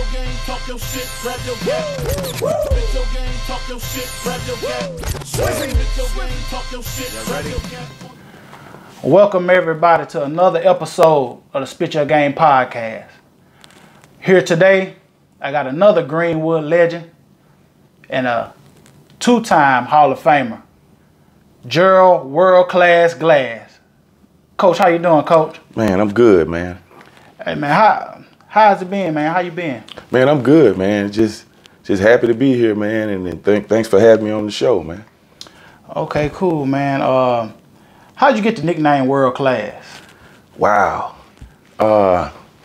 your game, talk your shit, grab your gap. Spit your game, talk your shit, grab your gap. Spit your game, talk your shit, grab your gap. Welcome everybody to another episode of the Spit Your Game podcast. Here today, I got another Greenwood legend and a two-time Hall of Famer, Gerald World-Class Glass. Coach, how you doing, Coach? Man, I'm good, man. Hey, man, how's it been, man? How you been? Man, I'm good, man. Just happy to be here, man, and thanks for having me on the show, man. Okay, cool, man. How'd you get the nickname World Class? Wow.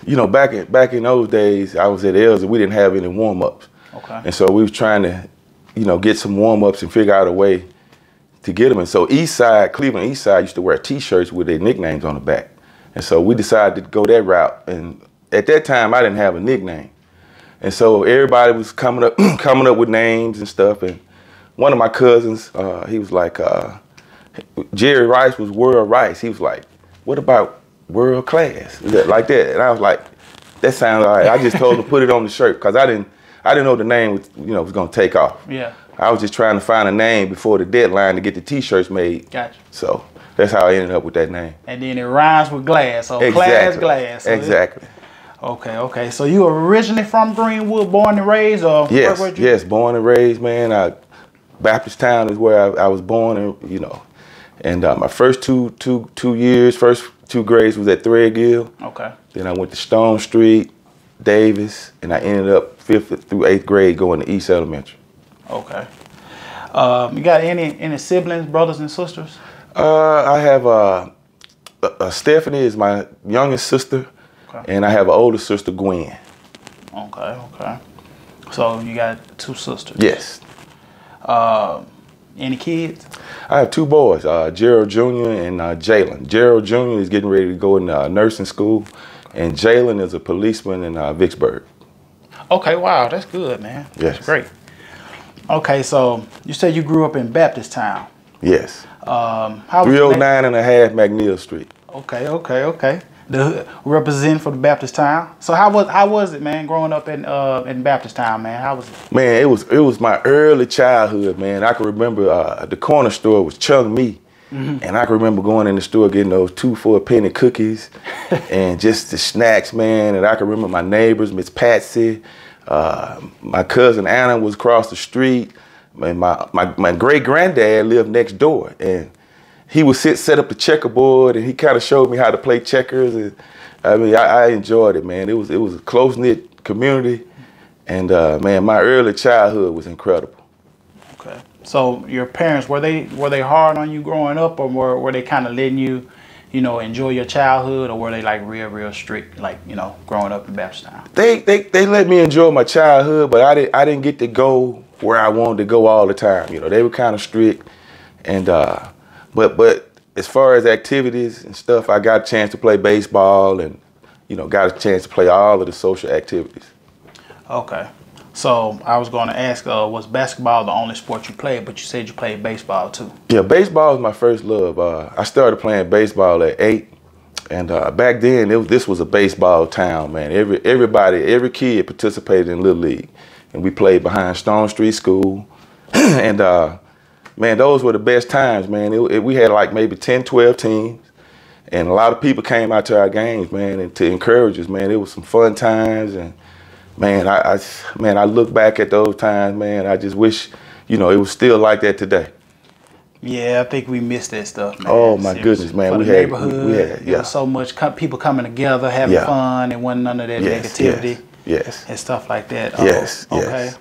You know, back in those days, I was at Els and we didn't have any warm-ups. Okay. And so we was trying to, you know, get some warm-ups and figure out a way to get them. And so Cleveland East Side used to wear T-shirts with their nicknames on the back. And so we decided to go that route. And at that time, I didn't have a nickname. And so everybody was coming up with names and stuff. And one of my cousins, he was like, Jerry Rice was World Rice. He was like, what about World Class? Like that. And I was like, that sounds all right. I just told him to put it on the shirt because I didn't know the name was going to take off. Yeah. I was just trying to find a name before the deadline to get the T-shirts made. Gotcha. So that's how I ended up with that name. And then it rhymes with glass, so Exactly. Class Glass. So Exactly. Okay. So you originally from Greenwood, born and raised, or Yes, where you? yes, born and raised, man. Baptist Town is where I was born, and my first two grades was at Threadgill. Okay. Then I went to Stone Street, Davis, and I ended up 5th through 8th grade going to East Elementary. Okay. You got any siblings, brothers and sisters? I have Stephanie is my youngest sister, okay. And I have an older sister, Gwen. Okay. So you got two sisters? Yes. Any kids? I have two boys, Gerald Jr. and Jalen. Gerald Jr. is getting ready to go in nursing school, and Jalen is a policeman in Vicksburg. Okay, wow, that's good, man. Yes. That's great. Okay, so you said you grew up in Baptist Town. Yes. How 309 and a half McNeil Street. Okay. The represent for the Baptist Town. So how was it, man, growing up in Baptist Town, man? How was it? Man, it was my early childhood, man. I can remember the corner store was Chung Me. Mm-hmm. And I can remember going in the store getting those 2 for a penny cookies and just the snacks, man. And I can remember my neighbors, Miss Patsy, my cousin Anna was across the street. And my great granddad lived next door, and he would set up the checkerboard, and he kind of showed me how to play checkers. And I mean, I enjoyed it, man. It was a close knit community, and man, my early childhood was incredible. Okay. So your parents, were they hard on you growing up, or were they kind of letting you, enjoy your childhood, or were they like real strict, like growing up in Baptist Town? They let me enjoy my childhood, but I didn't get to go where I wanted to go all the time. They were kind of strict, and but as far as activities and stuff, I got a chance to play baseball, and got a chance to play all of the social activities. Okay. So I was going to ask, was basketball the only sport you played, but you said you played baseball too? Yeah, baseball was my first love. I started playing baseball at 8, and back then this was a baseball town, man. Every kid participated in Little League, and we played behind Stone Street School, and man, those were the best times, man. We had like maybe 10, 12 teams, and a lot of people came out to our games, man, and to encourage us, man. It was some fun times, and man, I look back at those times, man. I just wish, it was still like that today. Yeah, I think we missed that stuff, man. Oh my goodness, man. For the neighborhood, there was so much people coming together, having fun, and wasn't none of that negativity. Yes. And stuff like that. Yes. Okay.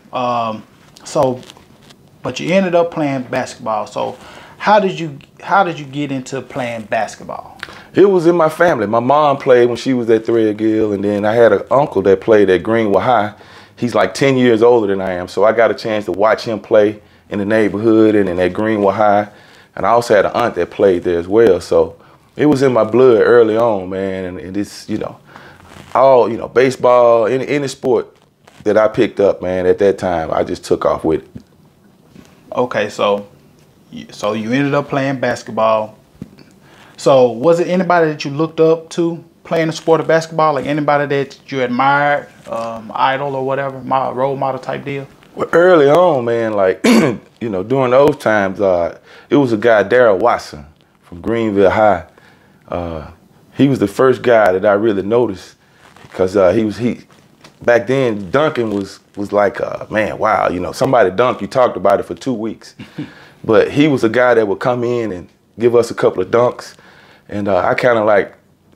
But you ended up playing basketball. So how did you get into playing basketball? It was in my family. My mom played when she was at Threadgill, and then I had an uncle that played at Greenwood High. He's like 10 years older than I am, so I got a chance to watch him play in the neighborhood and at Greenwood High. And I also had an aunt that played there as well. So it was in my blood early on, man. And it's, all, baseball, any sport that I picked up, man, at that time, I just took off with it. Okay, so you ended up playing basketball. So was it anybody that you looked up to playing the sport of basketball? Like anybody that you admired, idol or whatever, role model type deal? Well, early on, man, like, you know, during those times, it was a guy, Gerald from Greenwood High. He was the first guy that I really noticed because back then, dunking was like, man, wow, you know, somebody dunked, you talked about it for 2 weeks. But he was a guy that would come in and give us a couple of dunks. And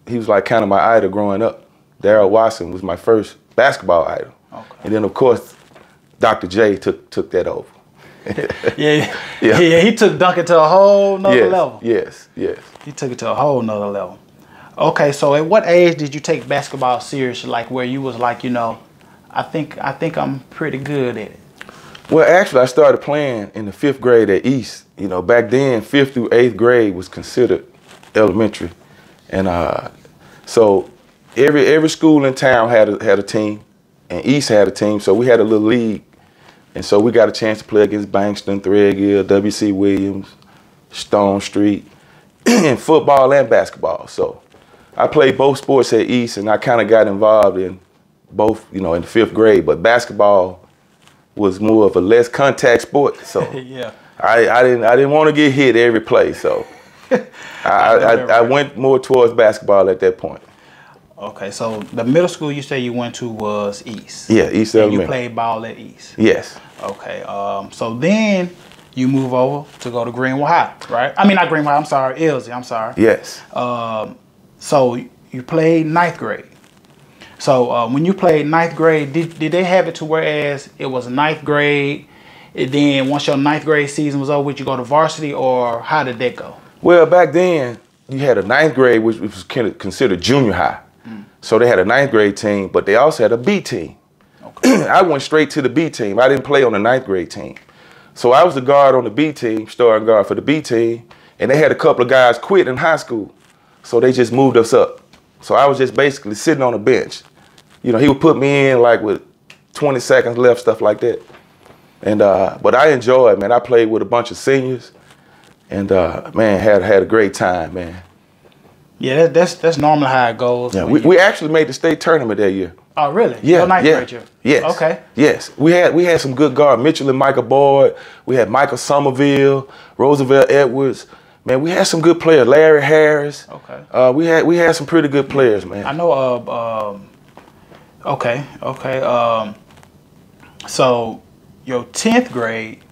he was like kind of my idol growing up. Darryl Watson was my first basketball idol. Okay. And then, of course, Dr. J took that over. Yeah, he took dunking to a whole nother level. Yes. He took it to a whole nother level. Okay, so at what age did you take basketball serious, like where you was like, you know, I think I'm pretty good at it? Well, actually, I started playing in the 5th grade at East. You know, back then, 5th through 8th grade was considered elementary. And so every school in town had a team, and East had a team, so we had a little league. And so we got a chance to play against Bankston, Threadgill, W.C. Williams, Stone Street, in football and basketball. So I played both sports at East, and I kind of got involved in both, you know, in the 5th grade. But basketball was more of a less contact sport. So yeah. I didn't want to get hit every play. So I went more towards basketball at that point. Okay, so the middle school you say you went to was East. Yeah, East and Elementary. You played ball at East. Yes. Okay, so then you move over to go to Greenwood High, right? I mean, not Greenwood High, I'm sorry, Ilse, I'm sorry. Yes. So you played 9th grade. So when you played 9th grade, did they have it to whereas it was 9th grade, and then once your 9th grade season was over, would you go to varsity, or how did that go? Well, back then, you had a 9th grade, which was considered junior high. So they had a 9th grade team, but they also had a B team. Okay. I went straight to the B team. I didn't play on the 9th grade team. So I was the guard on the B team, starting guard for the B team, and they had a couple of guys quit in high school. So they just moved us up. So I was just basically sitting on the bench. You know, he would put me in like with 20 seconds left, stuff like that. And but I enjoyed, man. I played with a bunch of seniors, and man, had a great time, man. Yeah, that's normally how it goes. Yeah, we actually made the state tournament that year. Oh, really? Yeah, Your 9th grade year? Yes. Okay. Yes, we had some good guards. Mitchell and Michael Boyd. We had Michael Somerville, Roosevelt Edwards. Man, we had some good players. Larry Harris. Okay. We had some pretty good players, man. I know. Okay. So your 10th grade.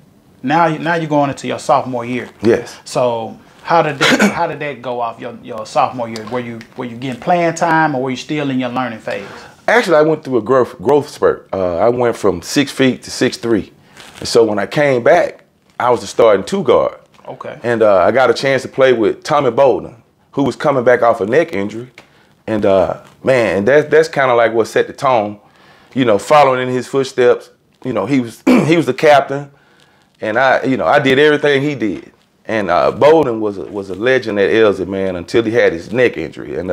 Now you're going into your sophomore year. Yes. So how did that go off your sophomore year? Were you getting playing time, or were you still in your learning phase? Actually, I went through a growth spurt. I went from 6 feet to 6'3", and so when I came back, I was the starting 2 guard. Okay. And I got a chance to play with Tommy Bolden, who was coming back off a neck injury, and man, that's kind of like what set the tone. You know, following in his footsteps. You know, he was the captain, and I did everything he did. And Bolden was a legend at Elsie, man, until he had his neck injury. And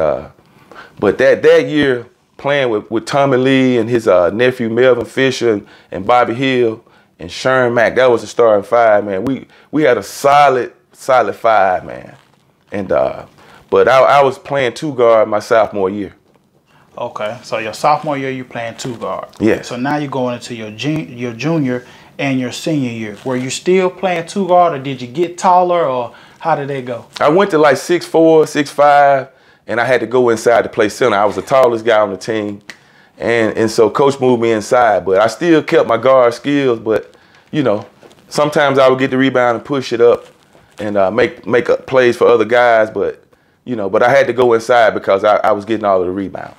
but that year, playing with Tommy Lee and his nephew Melvin Fisher and Bobby Hill and Sherm Mack, that was the starting 5, man. We had a solid 5, man. And but I was playing 2 guard my sophomore year. Okay. So your sophomore year, you're playing 2 guard. Yes. So now you're going into your junior and your senior year. Were you still playing 2 guard, or did you get taller, or how did that go? I went to like 6'4", 6'5", and I had to go inside to play center. I was the tallest guy on the team, and so coach moved me inside. But I still kept my guard skills. But you know, sometimes I would get the rebound and push it up and make up plays for other guys. But you know, I had to go inside because I was getting all of the rebound.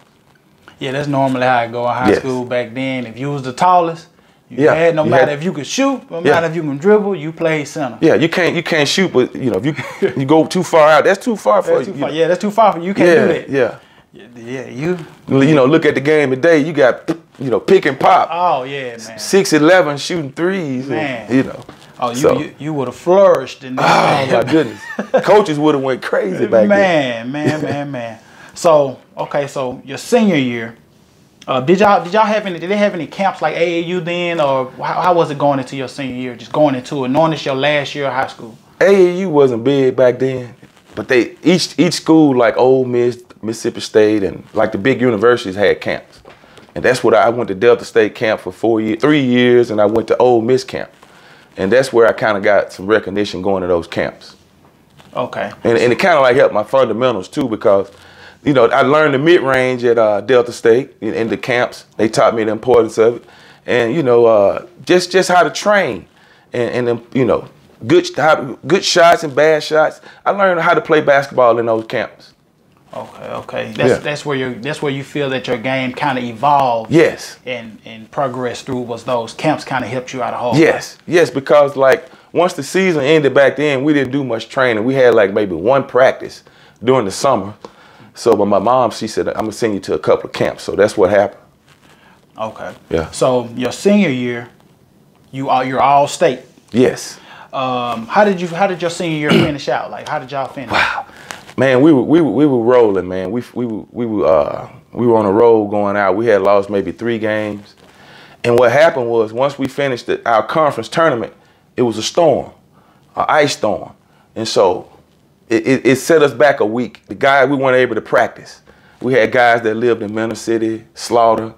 Yeah, that's normally how it go in high school back then. If you was the tallest, you had no matter if you could shoot, no matter if you can dribble, you played center. Yeah, you can't shoot, but you know, if you go too far out, that's too far for you. Yeah, that's too far for you. You can't do that. Yeah. You know, look at the game today. You got, you know, pick and pop. Oh yeah, man. 6'11" shooting threes. Man, and, you know. Oh, you would have flourished in that. Oh my goodness, coaches would have went crazy back then. Man. So okay, so your senior year, did y'all have any? Did they have any camps like AAU then, or how was it going into your senior year? Just going into it, knowing it's your last year of high school. AAU wasn't big back then, but each school like Ole Miss, Mississippi State, and like the big universities had camps. And that's what I went to Delta State camp for 3 years, and I went to Ole Miss camp. And that's where I kind of got some recognition going to those camps. Okay. And it kind of like helped my fundamentals too, because, you know, I learned the mid-range at Delta State in the camps. They taught me the importance of it. And, you know, just how to train and you know, good shots and bad shots. I learned how to play basketball in those camps. Okay. That's where you feel that your game kind of evolved. Yes. And progressed through, was those camps kind of helped you out a whole Yes, because like once the season ended back then, we didn't do much training. We had like maybe one practice during the summer. So but my mom, she said, I'm gonna send you to a couple of camps. So that's what happened. Okay. Yeah. So your senior year, you're all state. Yes. How did your senior year finish out? Like, how did y'all finish? Wow. Man, we were rolling, man. We were on a roll going out. We had lost maybe 3 games, and what happened was once we finished our conference tournament, it was a storm, an ice storm, and so it set us back a week. The guys, we weren't able to practice. We had guys that lived in Menor City, Slaughter,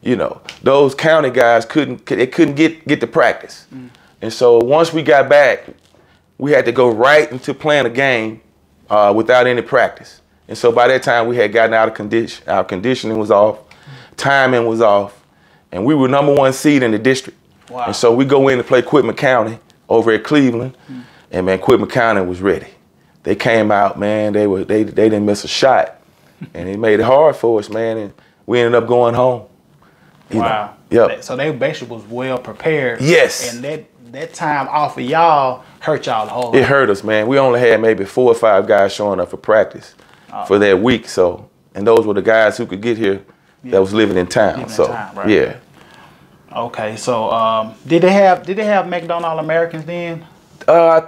you know, those county guys couldn't get to practice, and so once we got back, we had to go right into playing a game. Without any practice. And so by that time we had gotten out of condition. Our conditioning was off, timing was off, and we were #1 seed in the district. Wow. And so we go in to play Quitman County over at Cleveland, and man, Quitman County was ready. They came out, man, they didn't miss a shot. And it made it hard for us, man, and we ended up going home. Wow. Yep. So they basically was well prepared. Yes. And that time off of y'all hurt y'all the whole lot. It hurt us, man. We only had maybe 4 or 5 guys showing up for practice for that week. So, and those were the guys who could get here that was living in town. Right. Yeah. Okay. So, did they have McDonald Americans then?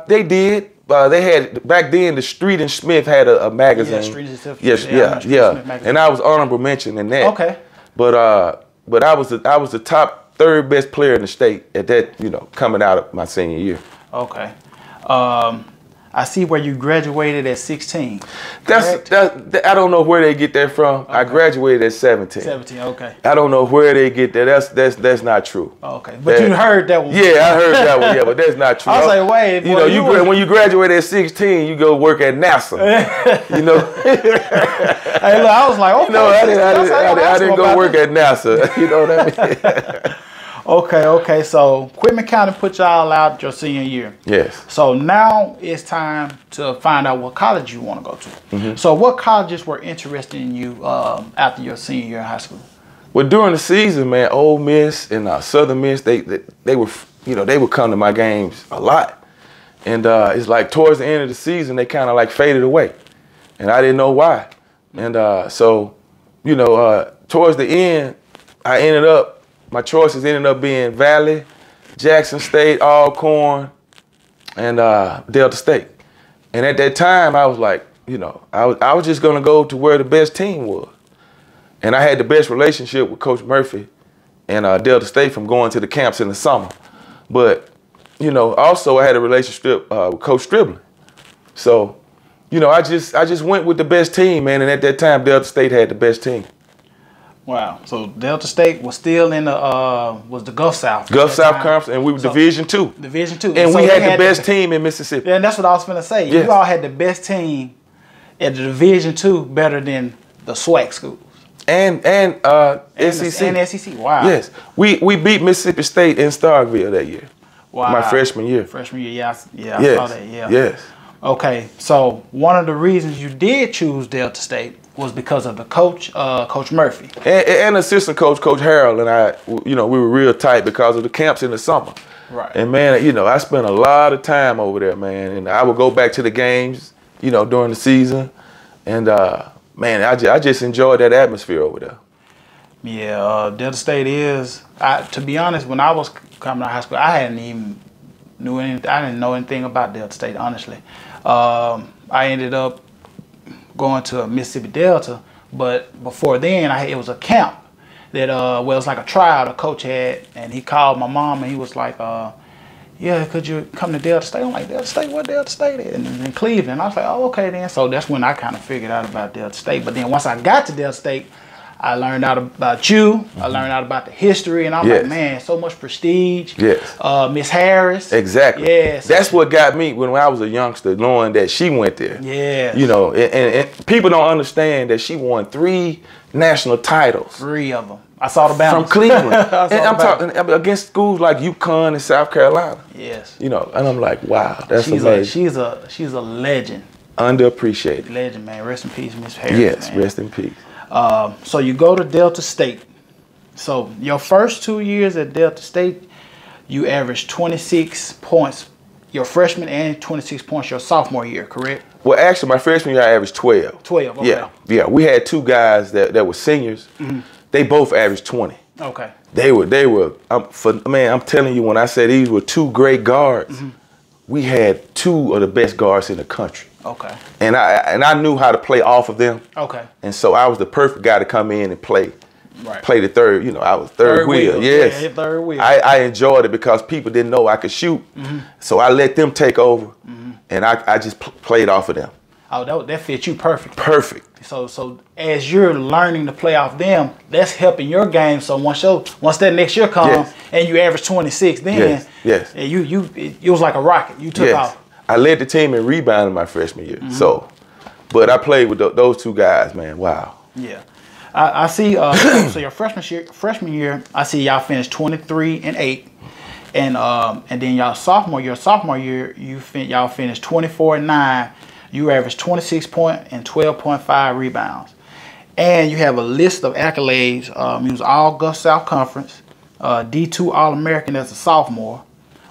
They did. They had back then. The Street and Smith had a magazine. Yeah, Street and Smith. Yes, yeah. And I was honorable mention in that. Okay. But I was the top 3rd best player in the state at that, you know, coming out of my senior year. Okay. I see where you graduated at 16. I don't know where they get that from. Okay. I graduated at 17. 17, okay. I don't know where they get that. That's not true. Okay, but you heard that one. Yeah, I heard that one. Yeah, but that's not true. I was like, wait, you know, when you graduate at 16, you go work at NASA. You know. Hey, look, I was like, okay. You know, I didn't go work at NASA. You know what I mean? Okay. So Quitman County put y'all out your senior year. Yes. So now it's time to find out what college you want to go to. So what colleges were interested in you after your senior year in high school? Well, during the season, man, Ole Miss and Southern Miss, they were, you know, they would come to my games a lot, and it's like towards the end of the season they kind of like faded away, and I didn't know why, and so, you know, towards the end, my choices ended up being Valley, Jackson State, Alcorn, and Delta State. And at that time, I was like, you know, I was just gonna go to where the best team was. And I had the best relationship with Coach Murphy and Delta State from going to the camps in the summer. But, you know, also I had a relationship with Coach Stribling. So, you know, I just went with the best team, man. And at that time, Delta State had the best team. Wow. So Delta State was still in the was the Gulf South. Gulf South Conference, and we were Division II. Division II. And so we had the best team in Mississippi. Yeah, and that's what I was going to say. Yes. You all had the best team at the Division II, better than the SWAC schools. And SEC. And SEC. Wow. Yes. We beat Mississippi State in Starkville that year. Wow. My freshman year. Freshman year, yeah. I saw that, yeah. Yes. Okay, so one of the reasons you did choose Delta State was because of the coach, Coach Murphy. And assistant coach, Coach Gerald, and I, you know, we were real tight because of the camps in the summer. Right. And man, you know, I spent a lot of time over there, man. And I would go back to the games, you know, during the season. And man, I just enjoyed that atmosphere over there. Yeah, Delta State is, to be honest, when I was coming to high school, I didn't know anything about Delta State, honestly. I ended up going to Mississippi Delta, but before then, it was a camp that, well, it was like a trial the coach had, and he called my mom, and he was like, yeah, could you come to Delta State? I'm like, Delta State? What Delta State at? And in Cleveland. I was like, oh, okay then. So that's when I kind of figured out about Delta State. But then once I got to Delta State, I learned out about you. I learned out about the history. And I'm like, man, so much prestige. Yes. Miss Harris. Exactly. Yes. That's what got me when I was a youngster, knowing that she went there. Yeah. You know, and people don't understand that she won 3 national titles. 3 of them. I saw the balance. From Cleveland. And I'm talking against schools like UConn and South Carolina. Yes. You know, and I'm like, wow, that's amazing. She's a legend. Underappreciated. Legend, man. Rest in peace, Miss Harris. Yes, man. rest in peace. So you go to Delta State. So your first 2 years at Delta State, you averaged 26 points your freshman and 26 points your sophomore year, correct? Well, actually, my freshman year I averaged 12. 12, okay. Yeah. We had 2 guys that were seniors. They both averaged 20. Okay. They were. I'm telling you, when I said these were 2 great guards, we had 2 of the best guards in the country. Okay. And I knew how to play off of them. Okay. And so I was the perfect guy to come in and play. Right. Play the third. You know, I was third wheel. Yes. Yeah, third wheel. I enjoyed it because people didn't know I could shoot. So I let them take over, and I just played off of them. Oh, that fit you perfect. Perfect. So as you're learning to play off them, that's helping your game. So once that next year comes and you average 26, then yes. And it was like a rocket. You took off. I led the team in rebounding my freshman year. So, but I played with those 2 guys, man. Wow. Yeah. I see. So your freshman year, I see y'all finished 23-8, and then y'all sophomore year, y'all finished 24-9. You averaged 26 points and 12.5 rebounds, and you have a list of accolades. You was All Gulf South Conference, D2 All-American as a sophomore.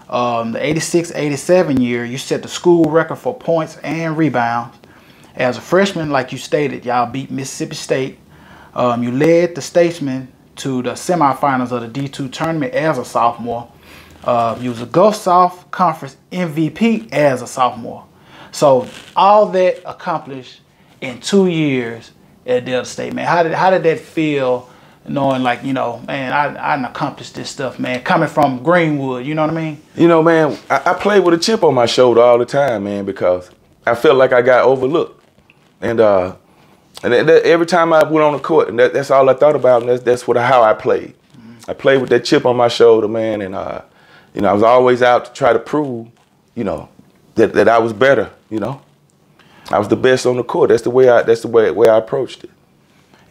The 86-87 year, you set the school record for points and rebounds. As a freshman, like you stated, y'all beat Mississippi State. You led the Statesmen to the semifinals of the D2 tournament as a sophomore. You was a Gulf South Conference MVP as a sophomore. So all that accomplished in 2 years at Delta State, man. How did that feel, knowing like, you know, man, I accomplished this stuff, man, coming from Greenwood, you know what I mean? You know, man, I played with a chip on my shoulder all the time, man, because I felt like I got overlooked. And every time I went on the court, and that's all I thought about, and that's how I played. I played with that chip on my shoulder, man, and you know, I was always out to try to prove, you know, that I was better. You know, I was the best on the court. That's the way I approached it.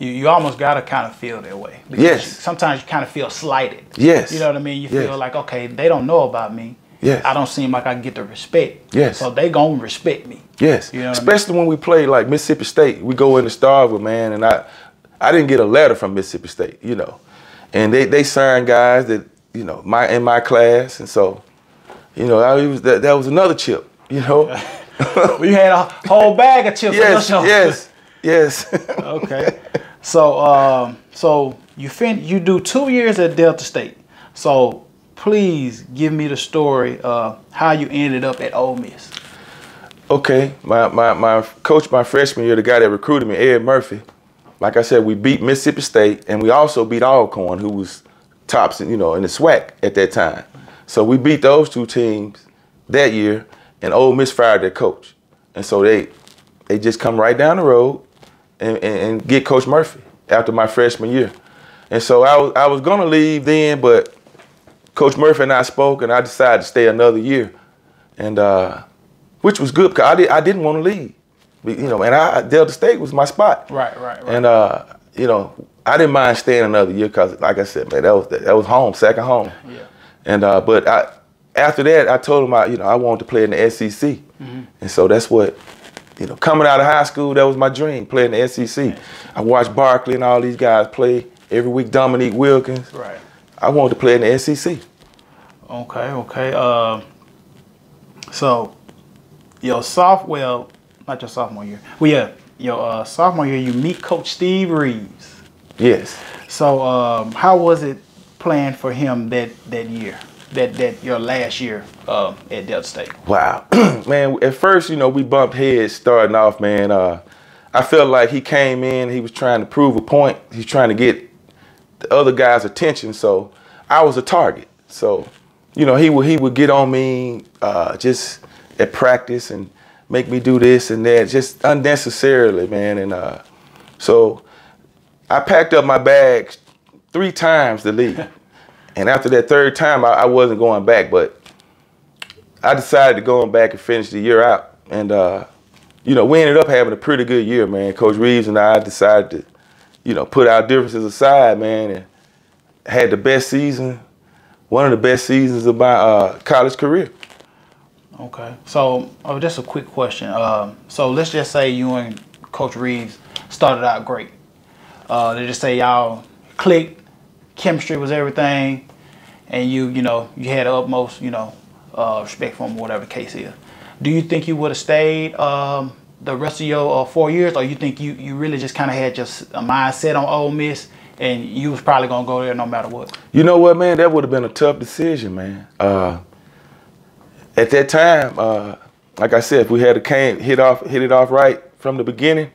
You almost gotta kind of feel that way. Yes. Sometimes you kind of feel slighted. Yes. You know what I mean? You feel like, okay, they don't know about me. Yes. I don't seem like I get the respect. Yes. So they gonna respect me. Yes. You know especially when we play like Mississippi State. We go in the Starwood, man, and I didn't get a letter from Mississippi State, you know. And they signed guys that, you know, in my class, and so, you know, that was another chip, you know. We had a whole bag of chips. Yes. Okay. So you do 2 years at Delta State. So please give me the story of how you ended up at Ole Miss. Okay, my coach my freshman year, the guy that recruited me, Ed Murphy. Like I said, we beat Mississippi State, and we also beat Alcorn, who was tops, you know, in the SWAC at that time. So we beat those 2 teams that year, and Ole Miss fired their coach. And so they just come right down the road and get Coach Murphy after my freshman year. And so I was gonna leave then, but Coach Murphy and I spoke, and I decided to stay another year, and which was good because I didn't want to leave, you know. And Delta State was my spot. Right. And you know, I didn't mind staying another year because, like I said, man, that was home, second home. Yeah. And but after that, I told him I wanted to play in the SEC, and so that's what, you know, coming out of high school, that was my dream, playing the SEC. I watched Barkley and all these guys play every week. Dominique Wilkins. Right. I wanted to play in the SEC. Okay. So your not your sophomore year. Well, yeah, your sophomore year, you meet Coach Steve Reeves. Yes. So how was it playing for him that year? That your last year at Delta State? Wow. Man, at first, you know, we bumped heads starting off, man. I felt like he came in, he was trying to prove a point. He's trying to get the other guys' attention, so I was a target. So you know, he would get on me just at practice and make me do this and that, just unnecessarily, man. And so I packed up my bags 3 times to leave. And after that 3rd time, I wasn't going back, but I decided to go back and finish the year out. And, you know, we ended up having a pretty good year, man. Coach Reeves and I decided to, you know, put our differences aside, man, and had the best season, one of the best seasons of my college career. Okay. So, just a quick question. So let's just say you and Coach Reeves started out great. Let's just say y'all clicked, chemistry was everything, and you know, you had the utmost, you know, respect for him, whatever the case is. Do you think you would have stayed the rest of your 4 years, or you think you really just kind of had just a mindset on Ole Miss and you was probably gonna go there no matter what? You know what, man? That would have been a tough decision, man. At that time, like I said, if we had hit it off right from the beginning,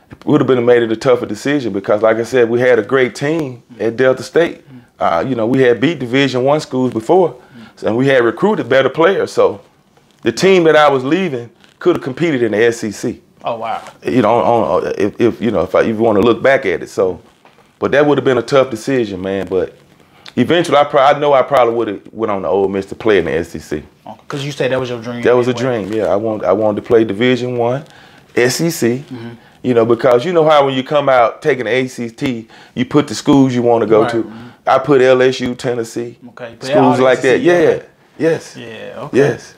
it would have been made it a tougher decision because, like I said, we had a great team at Delta State. You know, we had beat Division I schools before, and we had recruited better players. So the team that I was leaving could have competed in the SEC. Oh wow! You know, if you know, if you want to look back at it. So, but that would have been a tough decision, man. But eventually, I know I probably would have went on to Ole Miss to play in the SEC. Because you said that was your dream. That was a dream. Yeah, I wanted to play Division I, SEC. You know, because you know how when you come out taking the ACT, you put the schools you want to go to. I put LSU, Tennessee, schools like that. Yeah. Okay. Yes. Yeah. Okay. Yes.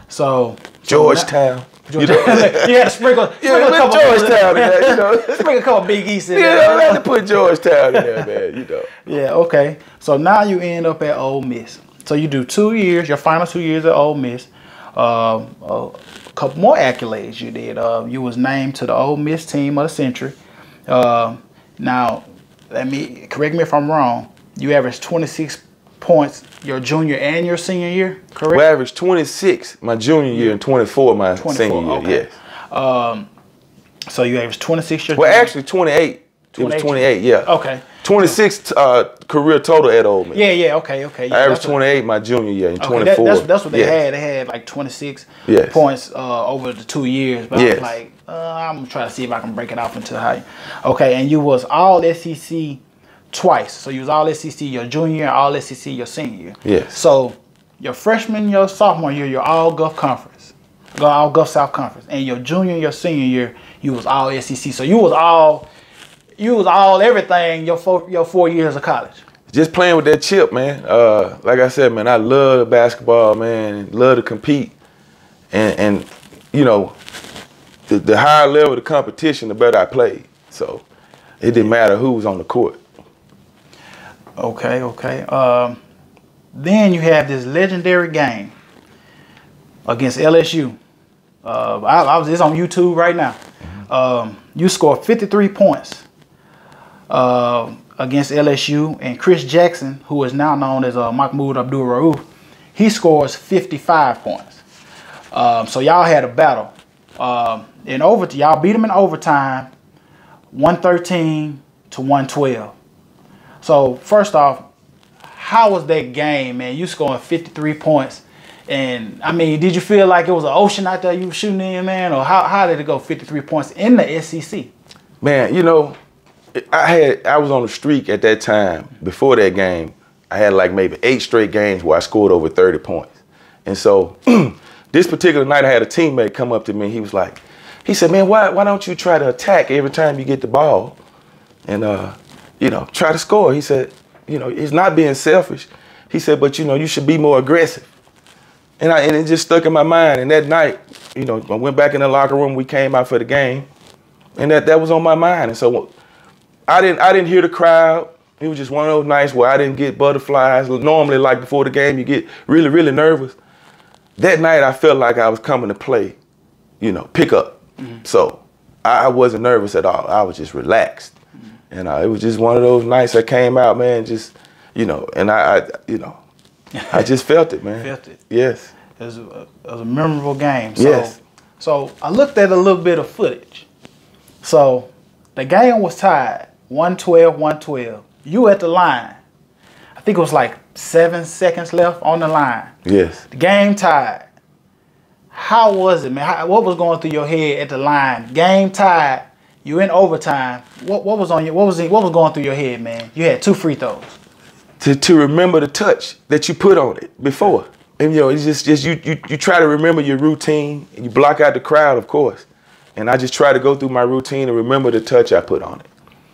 So Georgetown. You had to sprinkle a couple Georgetown in there, you know. Sprinkle a couple Big East in there. Yeah, I had to put Georgetown in there, man, you know. Yeah, okay. So now you end up at Ole Miss. So you do 2 years, your final 2 years at Ole Miss. A couple more accolades you did. You was named to the Ole Miss Team of the Century. Now, correct me if I'm wrong. You averaged 26 points your junior and your senior year, correct? We averaged 26 my junior year and 24 my senior year, okay. Yes. So you averaged 26 your Well, actually 28. It was 28, yeah. Okay. 26 career total at Ole Miss. Yeah, okay. Yeah, I averaged 28 my junior year and 24. That's what they had. They had like 26 points over the 2 years. But I was like, I'm going to try to see if I can break it off into high. Okay, and you was all SEC twice. So you was all SEC your junior year, all SEC your senior year. Yes. So your freshman, your sophomore year, you're all Gulf Conference. All Gulf South Conference. And your junior, your senior year, you was all SEC. So you was all everything your 4 years of college. Just playing with that chip, man. Like I said, man, I love basketball, man. Love to compete. And you know, the higher level of the competition, the better I played. So it didn't matter who was on the court. Okay. Then you have this legendary game against LSU. It's on YouTube right now. You scored 53 points against LSU, and Chris Jackson, who is now known as Mahmoud Abdul-Rauf, he scores 55 points. So y'all had a battle. Y'all beat him in overtime, 113 to 112. So first off, how was that game, man? You scoring 53 points. And, I mean, did you feel like it was an ocean out there you were shooting in, man? Or how did it go 53 points in the SEC? Man, you know, I was on a streak at that time. Before that game, I had like maybe 8 straight games where I scored over 30 points. And so this particular night, I had a teammate come up to me. He said, man, why don't you try to attack every time you get the ball and, you know, try to score? He said, you know, it's not being selfish. He said, but, you know, you should be more aggressive. And it just stuck in my mind. And that night, you know, I went back in the locker room. We came out for the game, and that was on my mind. And so I didn't hear the crowd. It was just one of those nights where I didn't get butterflies. Normally, like before the game, you get really, really nervous. That night, I felt like I was coming to play, you know, pick up. So I wasn't nervous at all. I was just relaxed. And it was just one of those nights I came out, man, just, you know, and you know, I just felt it, man. Felt it. Yes. It was a memorable game. So, yes. So I looked at a little bit of footage. So the game was tied, 112-112. You at the line. I I think it was like 7 seconds left on the line. Yes. The game tied. How was it, man? What was going through your head at the line? Game tied. You in overtime. What was going through your head, man? You had 2 free throws. To remember the touch that you put on it before. And it's just you try to remember your routine and you block out the crowd, of course. And I just try to go through my routine and remember the touch I put on it.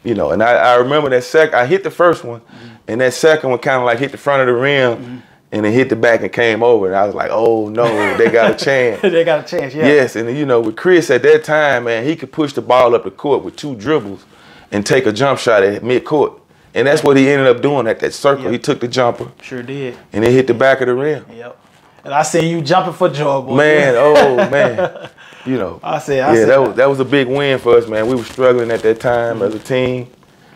And I remember that I hit the first one, and that second one kind of like hit the front of the rim, and it hit the back and came over. And I was like, oh no, they got a chance. They got a chance, yeah. Yes, and with Chris at that time, man, he could push the ball up the court with 2 dribbles and take a jump shot at mid-court. And that's what he ended up doing at that circle. Yep. He took the jumper. Sure did. And it hit the back of the rim. Yep. And I seen you jumping for joy, boy. Man, oh man. I said that was a big win for us, man. We were struggling at that time as a team.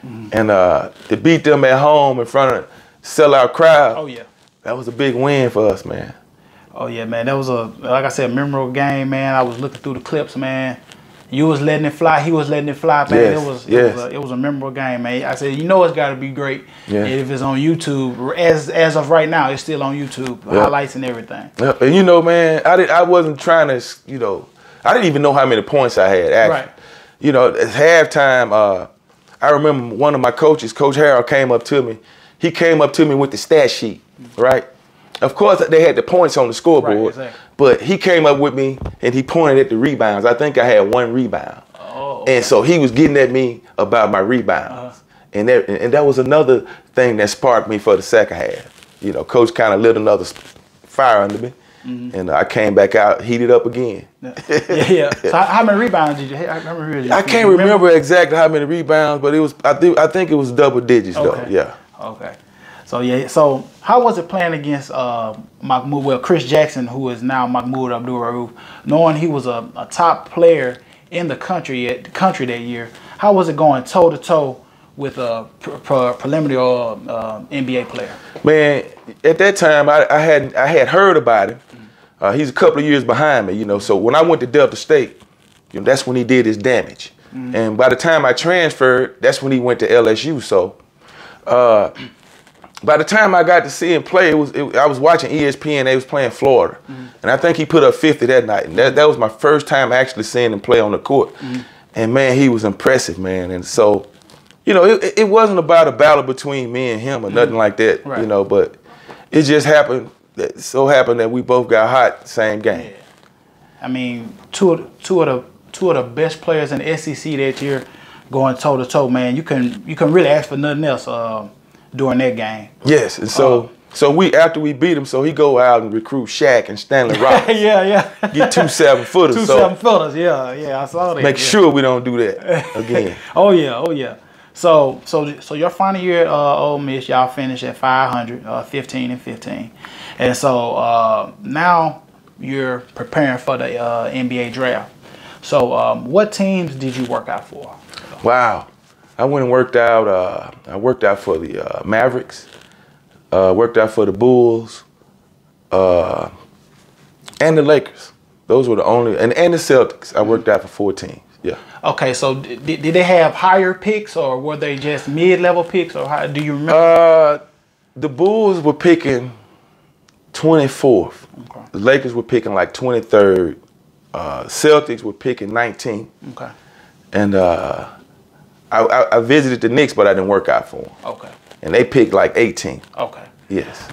And to beat them at home in front of a sellout crowd. Oh yeah. That was a big win for us, man. Oh yeah, man. That was like I said, a memorable game, man. I was looking through the clips, man. You was letting it fly, he was letting it fly, man. Yes, it was a memorable game, man. I said, it's got to be great. Yeah. If it's on YouTube, as of right now, it's still on YouTube, highlights and everything. Yeah. And man, I wasn't trying to, I didn't even know how many points I had actually. Right. At halftime, I remember one of my coaches, Coach Gerald, came up to me. He came up to me with the stat sheet, right? Of course, they had the points on the scoreboard, right, exactly. But he came up with me and he pointed at the rebounds. I think I had 1 rebound. Oh, okay. And so he was getting at me about my rebounds. And that was another thing that sparked me for the second half. Coach kind of lit another fire under me. And I came back out, heated up again. Yeah. So how many rebounds did you hit? I can't remember exactly how many rebounds, but it was. I think it was double digits though. Yeah. Okay. So how was it playing against Mahmoud? Well, Chris Jackson, who is now Mahmoud Abdul-Rauf, knowing he was a top player in the country that year. How was it going toe to toe with a preliminary or NBA player? Man, at that time I had heard about him. He's a couple of years behind me, So when I went to Delta State, that's when he did his damage. And by the time I transferred, that's when he went to LSU. So by the time I got to see him play, I was watching ESPN. They was playing Florida, and I think he put up 50 that night. And that was my first time actually seeing him play on the court. And man, he was impressive, man. And so, it wasn't about a battle between me and him or nothing like that, right. But it just happened. So happened that we both got hot same game. Yeah. I mean, two of the best players in the SEC that year, going toe to toe, man. You can really ask for nothing else during that game. Yes, and so after we beat him, so he go out and recruit Shaq and Stanley Roberts. Yeah. Get 2 7-footers. 2 7-footers. Yeah. I saw that. Make sure we don't do that again. Oh yeah. So your final year at Ole Miss, y'all finished at 500, 15-15, and so now you're preparing for the NBA draft. So what teams did you work out for? Wow, I went and worked out. I worked out for the Mavericks, worked out for the Bulls, and the Lakers. Those were the only, and the Celtics. I worked out for 4 teams. Yeah. Okay, so did they have higher picks, or were they just mid-level picks, or how do you remember? The Bulls were picking 24th. Okay. The Lakers were picking like 23rd. Celtics were picking 19th. Okay. And I visited the Knicks, but I didn't work out for them. Okay. And they picked like 18th. Okay. Yes.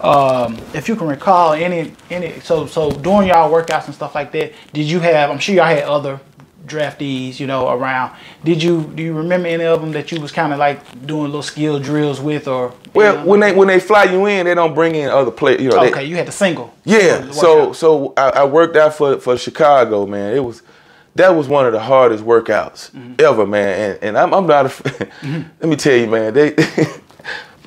If you can recall so during y'all workouts and stuff like that, did you have? I'm sure y'all had other draftees, around. Do you remember any of them that you was kind of like doing little skill drills with, or? Well, when they fly you in, they don't bring in other players. Okay, you had to single. Yeah. So I worked out for Chicago, man. That was one of the hardest workouts ever, man. And I'm not a. Let me tell you, man. They,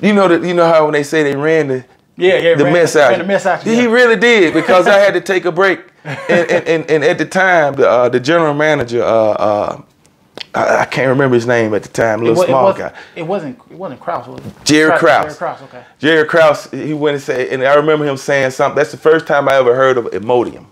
you know how when they say they ran the mess out. He really did, because I had to take a break. And at the time, the general manager, I can't remember his name at the time, small guy. It wasn't Krause, was it? Jerry Krause. Jerry Krause, okay. Jerry Krause, he went and said, and I remember him saying something. That's the first time I ever heard of Imodium.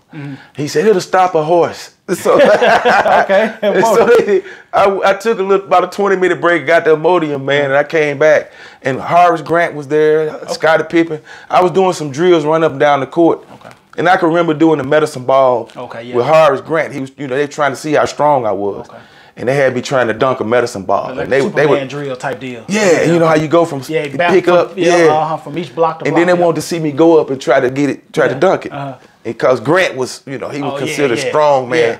He said, it'll stop a horse. So, Okay. and so I took about a 20-minute break, got the Imodium, man, and I came back. And Horace Grant was there, Scottie Pippen. I was doing some drills running up and down the court. Okay. And I can remember doing the medicine ball with Horace Grant. He was, they were trying to see how strong I was. Okay. And they had me trying to dunk a medicine ball. Like and they were drill type deal. Yeah, you know how you go from pick up. From each block to block. And then they wanted to see me go up and try to get it, try to dunk it. Because Grant was, he was considered strong, man.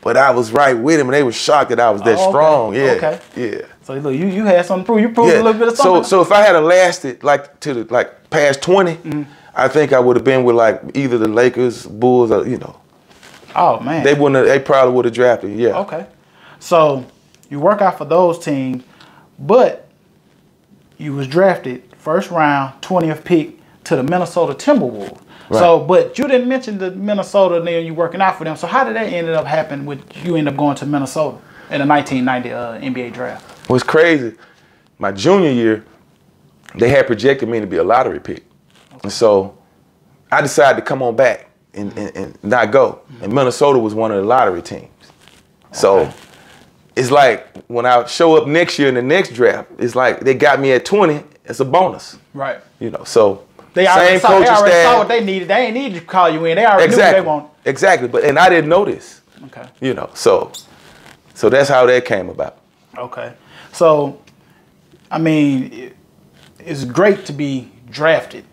But I was right with him, and they were shocked that I was that strong. Yeah. Okay. Yeah. So look, you had something to prove. You proved a little bit of something. So if I had lasted to the past 20, I think I would have been with either the Lakers, Bulls, or Oh man. They wouldn't. They probably would have drafted. Yeah. Okay. So you work out for those teams, but you was drafted first round, 20th pick to the Minnesota Timberwolves. Right. So, but you didn't mention the Minnesota and then you working out for them. So how did that end up happening with you end up going to Minnesota in the 1990 NBA draft? What's crazy, my junior year, they had projected me to be a lottery pick. Okay. And so I decided to come on back and not go. And Minnesota was one of the lottery teams. So it's like when I show up next year in the next draft, it's like they got me at 20. It's a bonus. Right. So they already saw what they needed. They ain't need to call you in. They already knew what they want. Exactly. And I didn't know this. Okay. So that's how that came about. Okay. So, I mean, it's great to be drafted.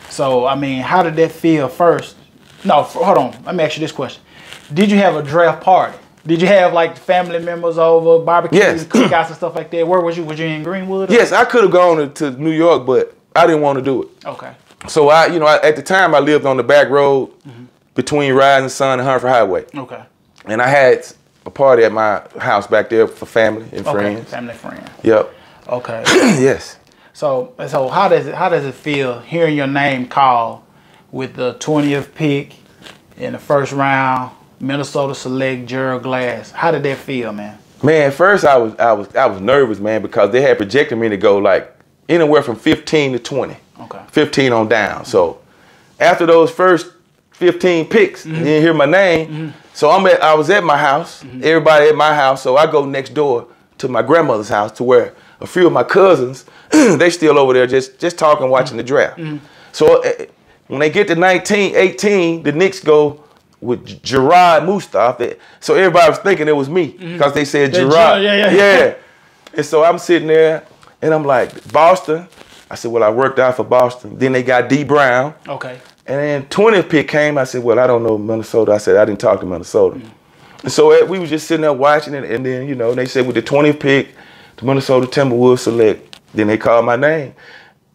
So, I mean, how did that feel first? No, hold on. Let me ask you this question. Did you have a draft party? Did you have like family members over, barbecues, cookouts and stuff like that? Where was you? Was you in Greenwood? Yes, I could have gone to New York, but I didn't want to do it. Okay. So at the time I lived on the back road between Rising Sun and Humphrey Highway. Okay. And I had a party at my house back there for family and friends. Family and friends. Yep. Okay. Yes. So how does it feel hearing your name called with the 20th pick in the first round, Minnesota select Gerald Glass? How did that feel, man? Man, at first I was nervous, man, because they had projected me to go like anywhere from 15 to 20. Okay. 15 on down. So after those first 15 picks, you didn't hear my name. So I was at my house, everybody at my house. So I go next door to my grandmother's house to where a few of my cousins, they still over there just talking, watching the draft. So when they get to 18, the Knicks go with Gerard Mustaf. So everybody was thinking it was me because they said Gerard. Yeah. And so I'm sitting there and I'm like, Boston. I said, well, I worked out for Boston. Then they got D. Brown. Okay. And then 20th pick came. I said, well, I don't know Minnesota. I said, I didn't talk to Minnesota. And so we was just sitting there watching it. And then, they said with the 20th pick, the Minnesota Timberwolves select. Then they called my name.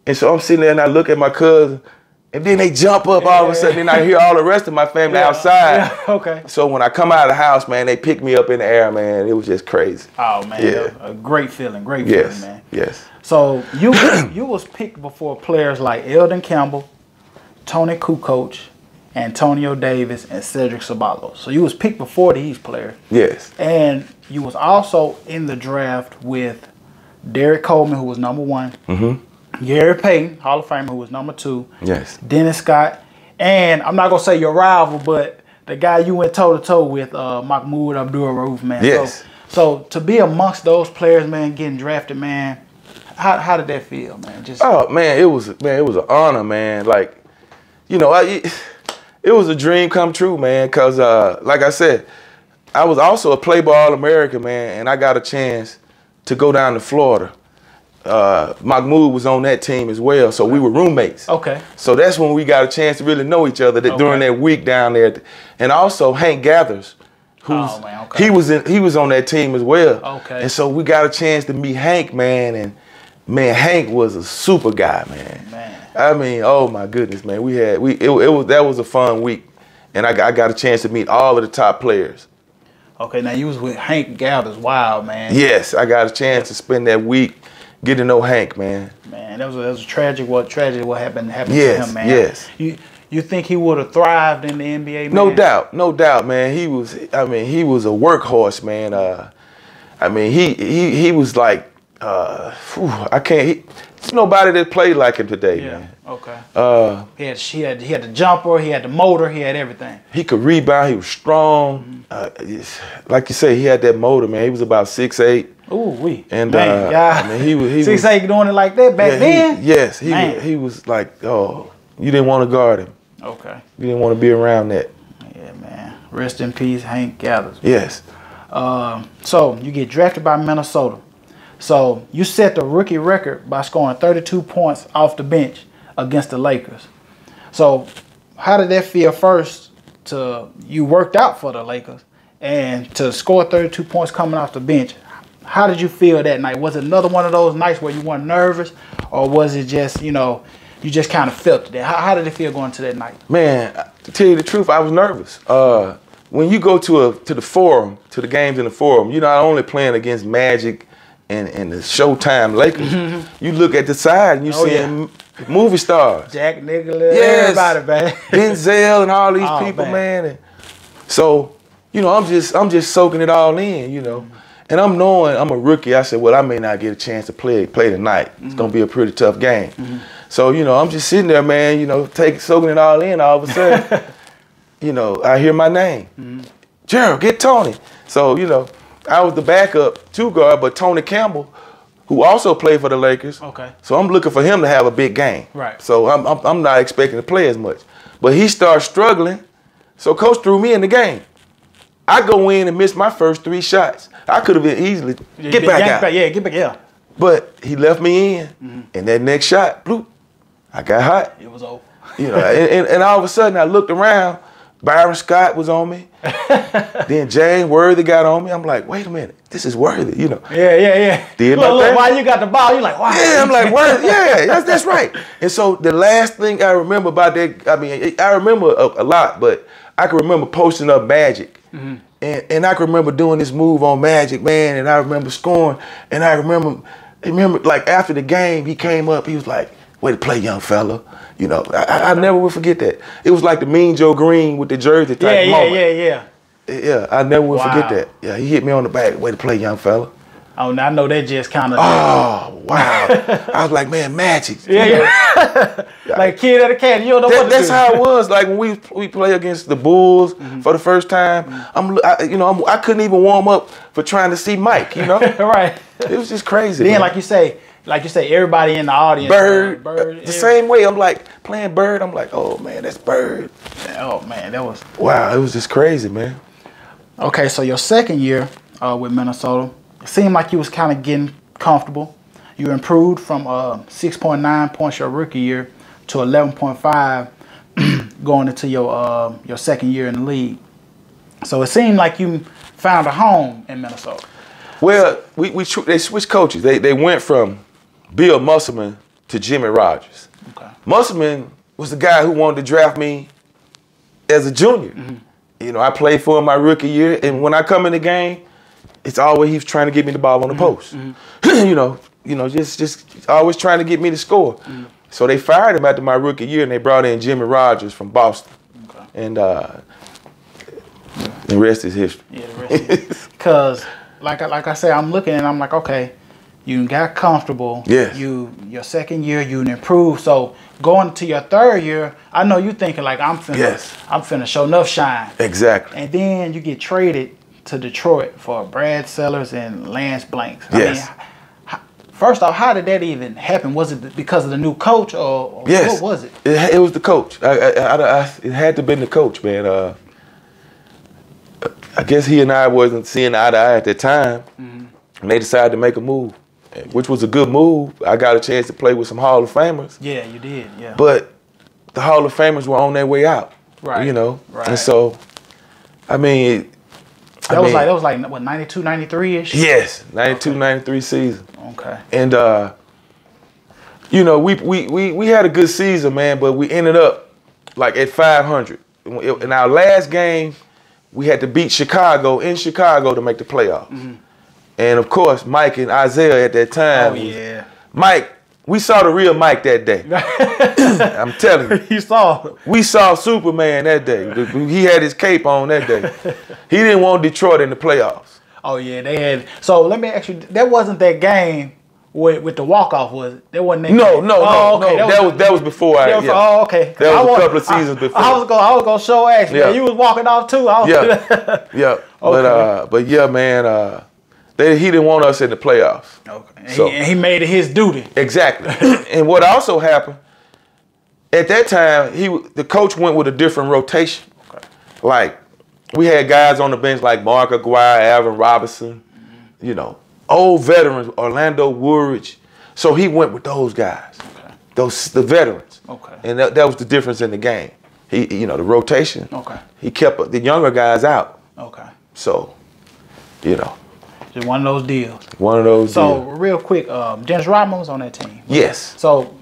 And so I'm sitting there and I look at my cousin. And then they jump up all of a sudden. Then I hear all the rest of my family outside. Okay. So when I come out of the house, man, they pick me up in the air, man. It was just crazy. Oh, man. Yeah. A great feeling. Great feeling, man. Yes. So you was picked before players like Eldon Campbell, Tony Kukoc, Antonio Davis, and Cedric Ceballos. So you was picked before these players. Yes. And you was also in the draft with Derek Coleman, who was #1. Gary Payton, Hall of Famer, who was #2. Yes. Dennis Scott. And I'm not going to say your rival, but the guy you went toe-to-toe with, Mahmoud Abdul-Rauf, man. Yes. So to be amongst those players, man, getting drafted, man, how did that feel, man? It was an honor, man. Like, it was a dream come true, man. Cause like I said, I was also a Playboy All-American, man, and I got a chance to go down to Florida. Mahmoud was on that team as well, so we were roommates. Okay. So that's when we got a chance to really know each other during that week down there. And also Hank Gathers, he was on that team as well. Okay. And so we got a chance to meet Hank, man, and man, Hank was a super guy, man. I mean, oh my goodness, man. That was a fun week, and I got a chance to meet all of the top players. Okay, now you was with Hank Gathers, wow, man. Yes, I got a chance to spend that week. Get to know Hank, man. Man, that was tragic. What happened to him, man. Yes. You think he would have thrived in the NBA, man? No doubt, man. He was a workhorse, man. He was like, there's nobody that played like him today, man. Okay. He had the jumper, he had the motor, he had everything. He could rebound. He was strong. Like you say, he had that motor, man. He was about 6'8". Ooh, And man, yeah. I mean, he was 6'8" doing it like that back then. He was like, oh, you didn't want to guard him. Okay. You didn't want to be around that. Yeah, man. Rest in peace, Hank Gathers. Yes. So you get drafted by Minnesota. So you set the rookie record by scoring 32 points off the bench against the Lakers. So how did that feel first you worked out for the Lakers and to score 32 points coming off the bench? How did you feel that night? Was it another one of those nights where you weren't nervous, or was it just, you just kind of felt it? How did it feel going to that night? Man, to tell you the truth, I was nervous. When you go to the Forum, to the games in the Forum, you're not only playing against Magic and the Showtime Lakers. You look at the side and you see movie stars. Jack Nicholson, everybody, man. Denzel and all these people, man. And so, I'm just soaking it all in, And I'm knowing I'm a rookie. I said, well, I may not get a chance to play tonight. It's gonna be a pretty tough game. So, I'm just sitting there, man, soaking it all in. All of a sudden, I hear my name. Gerald, get Tony. So, I was the backup two guard, but Tony Campbell, who also played for the Lakers. Okay. So I'm looking for him to have a big game. Right. So I'm not expecting to play as much. But he started struggling, so coach threw me in the game. I go in and miss my first 3 shots. I could have been easily get back out. Get back, yeah. But he left me in, and that next shot, bloop, I got hot. It was over. And all of a sudden I looked around. Byron Scott was on me. Then James Worthy got on me. I'm like, wait a minute, this is Worthy, Yeah. Look, while you got the ball, you're like, wow. Yeah, I'm like, Worthy, that's right. And so the last thing I remember about that, I remember a lot, but I can remember posting up Magic. And I can remember doing this move on Magic, man, and I remember scoring. And I remember like after the game, he came up, he was like, way to play, young fella. I never will forget that. It was like the Mean Joe Green with the jersey type moment. Yeah, I never will forget that. Yeah, he hit me on the back. Way to play, young fella. Oh, now I know that just kind of. Oh, wow. I was like, man, Magic. Like kid at a cat. You don't know what to do. That's how it was. Like when we play against the Bulls for the first time. I couldn't even warm up for trying to see Mike. Right. It was just crazy. Then, man. Like you say, everybody in the audience. Bird. The same way. I'm like playing Bird. I'm like, oh man, that's Bird. Oh man, that was. Wow, it was just crazy, man. Okay, so your second year with Minnesota, it seemed like you was kind of getting comfortable. You improved from 6.9 points your rookie year to 11.5 going into your second year in the league. So it seemed like you found a home in Minnesota. Well, they switched coaches. They went from Bill Musselman to Jimmy Rogers. Okay. Musselman was the guy who wanted to draft me as a junior. I played for him my rookie year, and when I come in the game, it's always he's trying to get me the ball on the post. Just always trying to get me to score. So they fired him after my rookie year, and they brought in Jimmy Rogers from Boston. Okay. And the rest is history. Yeah, the rest is because, like I say, I'm looking and I'm like, okay, you got comfortable. Yes. Your second year, you improved. So going to your third year, I know you thinking like I'm finna show enough shine. Exactly. And then you get traded to Detroit for Brad Sellers and Lance Blanks. Yes. I mean, first off, how did that even happen? Was it because of the new coach, or yes. What was it? It was the coach. It had to have been the coach, man. I guess he and I wasn't seeing eye to eye at that time, and they decided to make a move, which was a good move. I got a chance to play with some Hall of Famers. Yeah, you did. Yeah. But the Hall of Famers were on their way out. Right. Right. And so, That was like what, 92, 93-ish? Yes, 92, okay. 93 season. Okay. And we had a good season, man, but we ended up like at 500. In our last game, we had to beat Chicago in Chicago to make the playoffs. And of course, Mike and Isaiah at that time. Oh yeah. Mike, we saw the real Mike that day. I'm telling you. You saw. We saw Superman that day. He had his cape on that day. He didn't want Detroit in the playoffs. Oh yeah, they had. So let me ask you, that wasn't that game with the walk-off, was it? That wasn't No. okay. That was before Oh, okay. That was a couple of seasons before. I was gonna show action. Yeah. You was walking off too. Yeah. Okay. But yeah, man. He didn't want us in the playoffs. Okay. So, he made it his duty. Exactly. And what also happened at that time, the coach went with a different rotation. Okay. Like we had guys on the bench like Mark Aguirre, Alvin Robinson, you know, old veterans, Orlando Woolridge. So he went with those guys, the veterans. Okay. And that was the difference in the game. The rotation. Okay. He kept the younger guys out. Okay. So, just one of those deals. One of those. So deals. real quick, Dennis Rodman was on that team. Yes. So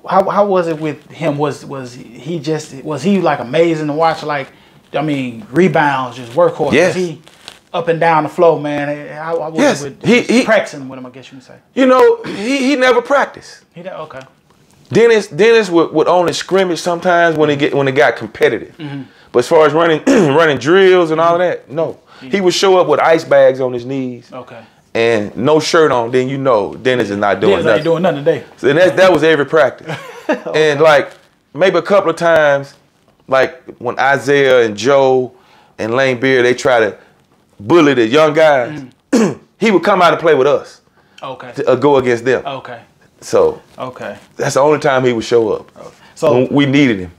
how was it with him? Was he like amazing to watch? Like, I mean, rebounds, just workhorse. Yes. Was he up and down the floor, man? How was it with he practicing with him? I guess you can say. He never practiced. Okay. Dennis would only scrimmage sometimes when it got competitive. Mm-hmm. But as far as running drills and all of that, no. Mm-hmm. He would show up with ice bags on his knees. Okay. And no shirt on, then Dennis is not doing nothing. Ain't doing nothing today. So that was every practice. Okay. And like maybe a couple of times, like when Isaiah and Joe and Lane Beard, they try to bully the young guys, he would come out and play with us. Okay. To go against them. Okay. So that's the only time he would show up. Okay. So when we needed him.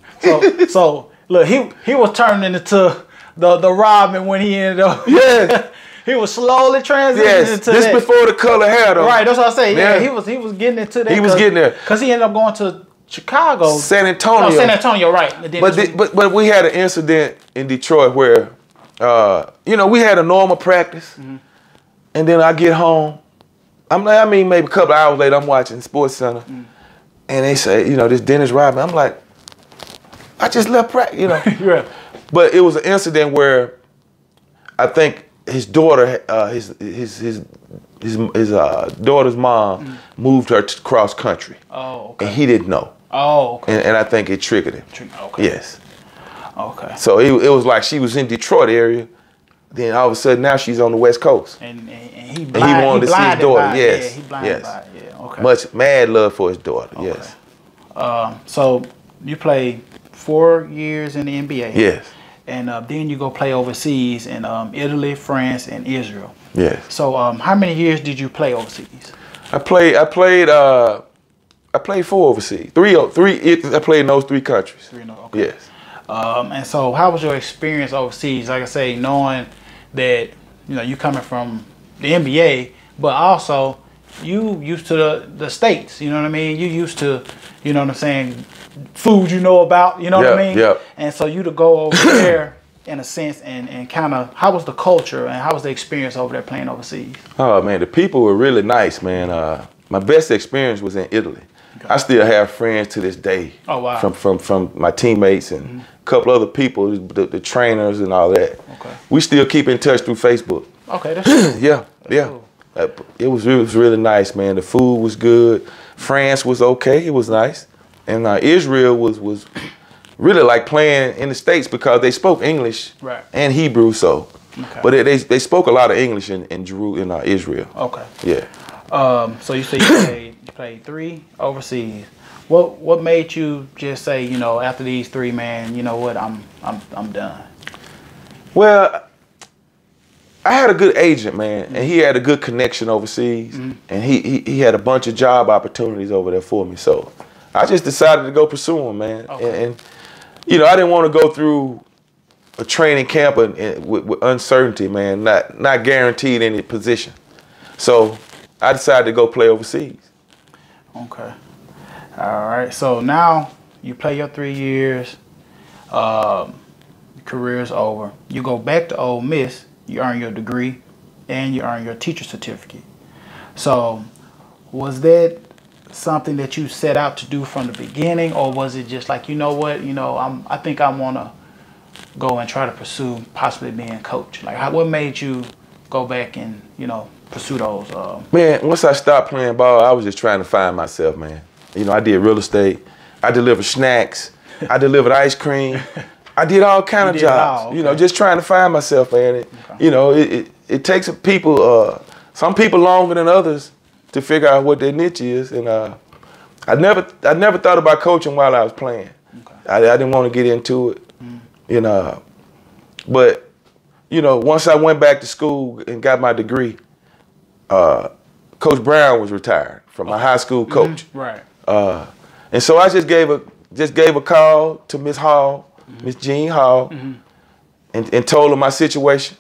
So look, he was turning into the Rodman when he ended up. Yeah. He was slowly transitioning into this that. Before the color hair though. Right, that's what I say. Yeah, he was getting into that. He was getting there. Because he ended up going to Chicago. San Antonio. Oh, San Antonio, right. But we had an incident in Detroit where we had a normal practice, and then I get home. Maybe a couple of hours later, I'm watching Sports Center, and they say, this Dennis Rodman. I'm like, I just left practice, Yeah. But it was an incident where I think his daughter, his daughter's mom moved her to cross country. Oh, okay. And he didn't know. Oh, okay. And I think it triggered him. Okay. Yes. Okay. So it was like she was in Detroit area. Then all of a sudden now she's on the West Coast. And he wanted to see his daughter. Yes. Yeah, he blinded by it. Yeah. Okay. Much mad love for his daughter. Okay. Yes. So you played 4 years in the NBA. Yes. And then you go play overseas in Italy, France, and Israel. Yes. So how many years did you play overseas? I played 4 overseas. Three. I played in those 3 countries. 3. Okay. Yes. And so how was your experience overseas? Like I say, knowing that you coming from the NBA, but also you used to the States. You know what I mean? You used to, you know what I'm saying, food about. You know what I mean? Yeah. And so you to go over there in a sense and kind of, how was the culture and how was the experience over there playing overseas? Oh man, the people were really nice, man. My best experience was in Italy. Okay. I still have friends to this day. Oh wow. From my teammates and a couple other people, the trainers and all that. Okay. We still keep in touch through Facebook. Okay, that's cool. Yeah. Cool. It was really nice, man. The food was good. France was okay. It was nice. And Israel was really like playing in the States because they spoke English and Hebrew. So, but they spoke a lot of English in Israel. Okay. Yeah. So you say you played 3 overseas. What made you just say, after these 3, man, you know what, I'm done? Well, I had a good agent, man, and he had a good connection overseas, and he had a bunch of job opportunities over there for me. So I just decided to go pursue them, man. Okay. And I didn't want to go through a training camp with uncertainty, man, not guaranteed any position. So I decided to go play overseas. Okay. All right. So now you play your 3 years. Your career's over. You go back to Ole Miss. You earn your degree, and you earn your teacher certificate. So was that something that you set out to do from the beginning, or was it just like, I think I want to go and try to pursue possibly being a coach? Like, what made you go back and, pursue those? Man, once I stopped playing ball, I was just trying to find myself, man. I did real estate. I delivered snacks. I delivered ice cream. I did all kind of jobs, okay. Just trying to find myself, man. It takes people, some people longer than others to figure out what their niche is. And I never thought about coaching while I was playing. Okay. I didn't want to get into it. But once I went back to school and got my degree, Coach Brown was retired from my high school coach. Right. And so I just gave a call to Miss Hall, Miss Jean Hall, and told her my situation.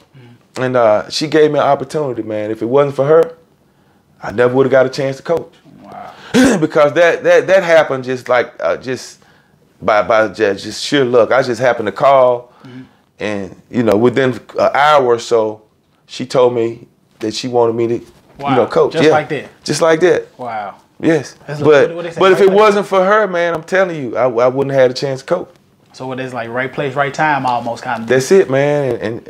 And she gave me an opportunity, man. If it wasn't for her, I never would have got a chance to coach. Wow. Because that happened just like by just sheer luck. I just happened to call, and within an hour or so, she told me that she wanted me to coach. Just like that. Just like that. Wow. Yes. But if it wasn't for her, man, I'm telling you, I wouldn't have had a chance to coach. So what is like right place, right time, almost kind of. That's it, man.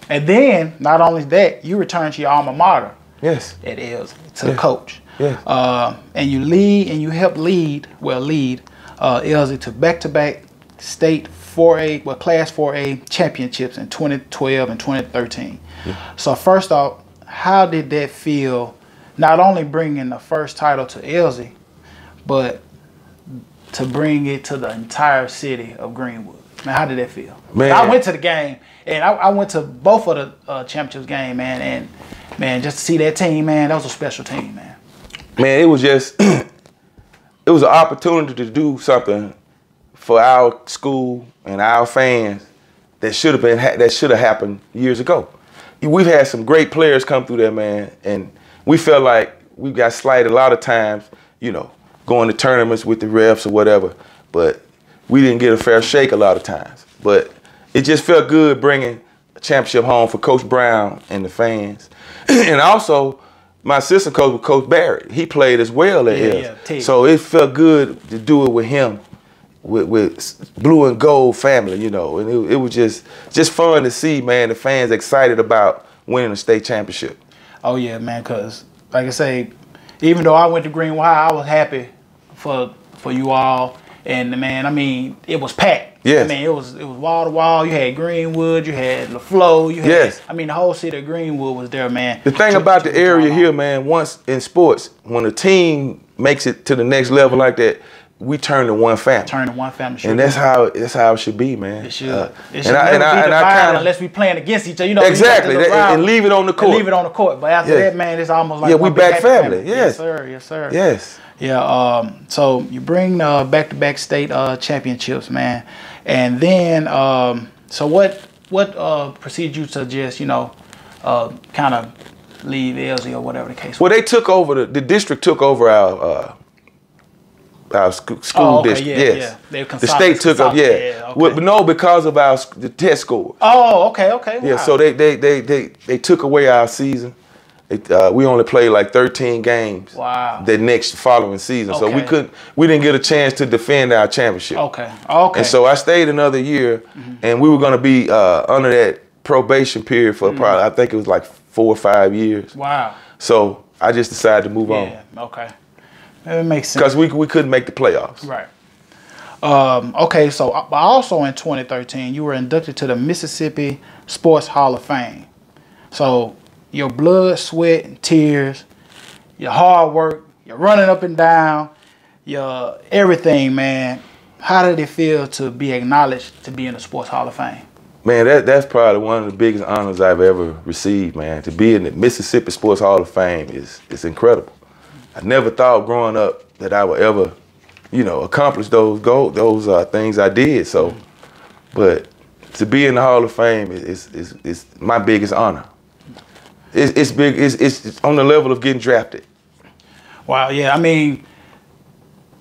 And then not only that, you return to your alma mater. Yes. It is to the coach. Yes. And you lead and you help lead Elsie to back-to-back state 4A, class 4A championships in 2012 and 2013. Yeah. So first off, how did that feel? Not only bringing the first title to Elsie, but to bring it to the entire city of Greenwood. Man, how did that feel? Man, I went to the game, and I went to both of the championships game, man, and man, just to see that team, man, that was a special team, man. Man, it was just, it was an opportunity to do something for our school and our fans that should have happened years ago. We've had some great players come through there, man, and we felt like we got slighted a lot of times, going to tournaments with the refs or whatever, but we didn't get a fair shake a lot of times. But it just felt good bringing a championship home for Coach Brown and the fans. And also, my assistant coach was Coach Barrett. He played as well at Els. So it felt good to do it with him, with blue and gold family, and it was just fun to see, man, the fans excited about winning a state championship. Oh yeah, man, because like I say, even though I went to Greenwood High, I was happy for you all. And man, I mean, it was packed. Yes. I mean, it was wall to wall. You had Greenwood, you had LaFleur, you had. Yes. I mean, the whole city of Greenwood was there, man. The thing about the area here, man, once in sports, when a team makes it to the next level like that, we turn to one family. Turn to one family. And that's how it should be, man. It should. It should never be divided unless we playing against each other. Exactly. And leave it on the court. Leave it on the court. But after that, man, it's almost like we back family. Yes. Yes, sir. Yes, sir. Yes. Yeah. So you bring back-to-back state championships, man, and then so what proceeded you to just kind of leave Elsie or whatever the case was? Well, they took over the district took over our school district. Yeah, yes. Yeah. The state took over. Yeah. Okay. Well, but no, because of the test scores. Oh, okay. Yeah. Wow. So they took away our season. We only played like 13 games. Wow. The following season, so Okay. we didn't get a chance to defend our championship. Okay. And so I stayed another year, and we were going to be under that probation period for probably, I think it was like 4 or 5 years. Wow. So I just decided to move on. Yeah. Okay. That makes sense. Because we couldn't make the playoffs. Right. Okay. So also in 2013, you were inducted to the Mississippi Sports Hall of Fame. So your blood, sweat, and tears, your hard work, your running up and down, your everything, man. How did it feel to be acknowledged to be in the Sports Hall of Fame? Man, that's probably one of the biggest honors I've ever received, man. To be in the Mississippi Sports Hall of Fame is incredible. I never thought growing up that I would ever, accomplish those things I did. So, but to be in the Hall of Fame is my biggest honor. It's big. It's on the level of getting drafted. Wow. Yeah. I mean,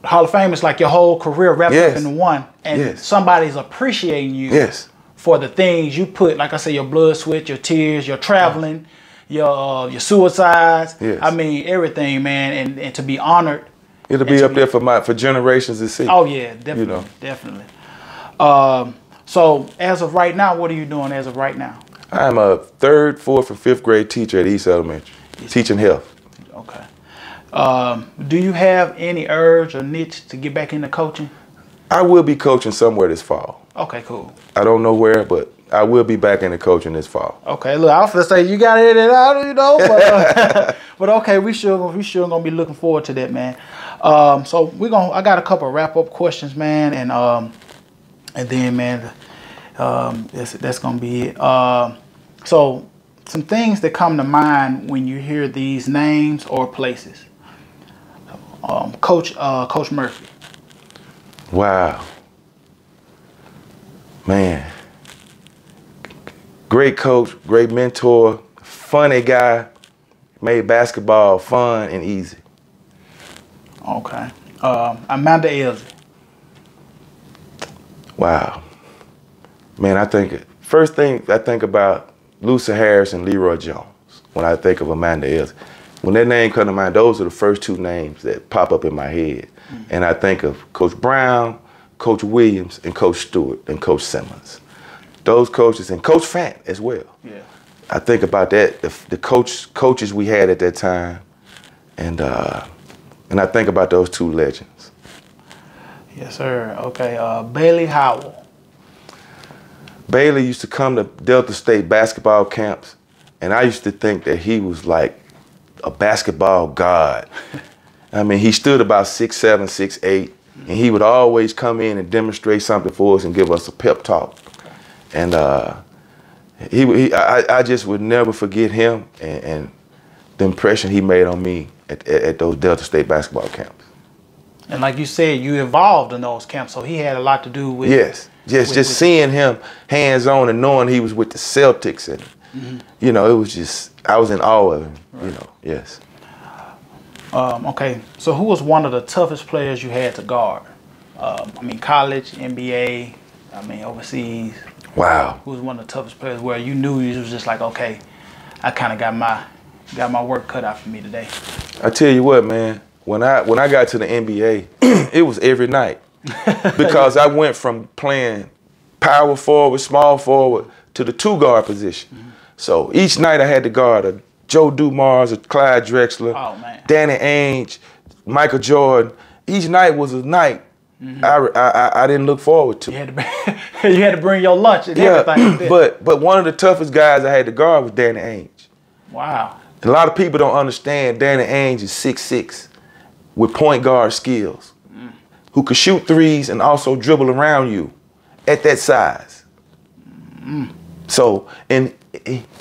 Hall of Fame is like your whole career wrapped up into one, and somebody's appreciating you. Yes. For the things you put, like I say, your blood, sweat, your tears, your traveling, your suicides. Yes. I mean, everything, man, and to be honored. It'll be up there for generations to see. Oh yeah, definitely, definitely. So as of right now, what are you doing as of right now? I'm a 3rd, 4th, and 5th grade teacher at East Elementary, teaching health. Okay. Do you have any urge or niche to get back into coaching? I will be coaching somewhere this fall. Okay, cool. I don't know where, but I will be back into coaching this fall. Okay, look, I was gonna say you got it out, you know, but okay, we sure gonna be looking forward to that, man. So I got a couple of wrap up questions, man, and then, man, that's gonna be it. So some things that come to mind when you hear these names or places. Coach Murphy. Wow, man. Great coach, great mentor, funny guy, made basketball fun and easy. Okay. Amanda Elsie. Wow. Man, first thing I think about Lucy Harris and Leroy Jones when I think of Amanda Elsie. When that name comes to mind, those are the first two names that pop up in my head. Mm-hmm. And I think of Coach Brown, Coach Williams, and Coach Stewart, and Coach Simmons. Those coaches, and Coach Fant as well. Yeah. I think about that, the coaches we had at that time, and I think about those two legends. Yes, sir. Okay, Bailey Howell. Bailey used to come to Delta State basketball camps, and I used to think that he was like a basketball god. I mean, he stood about 6'7", 6'8", and he would always come in and demonstrate something for us and give us a pep talk. And I just would never forget him and the impression he made on me at those Delta State basketball camps. And like you said, you involved in those camps, so he had a lot to do with. Yes, just seeing him hands-on and knowing he was with the Celtics, and you know, it was just, I was in awe of him. Right. You know, yes. Okay, so who was one of the toughest players you had to guard? I mean, college, NBA, I mean, overseas. Wow. Who was one of the toughest players where you knew it was just like, okay, I kind of got my work cut out for me today? I tell you what, man, when I got to the NBA, it was every night. Because I went from playing power forward, small forward, to the two-guard position. Mm-hmm. So each night I had to guard a Joe Dumars, a Clyde Drexler, Danny Ainge, Michael Jordan. Each night was a night I didn't look forward to. You had to bring your lunch and everything. But one of the toughest guys I had to guard was Danny Ainge. Wow. A lot of people don't understand Danny Ainge is 6'6", with point guard skills, who could shoot threes and also dribble around you at that size. So, and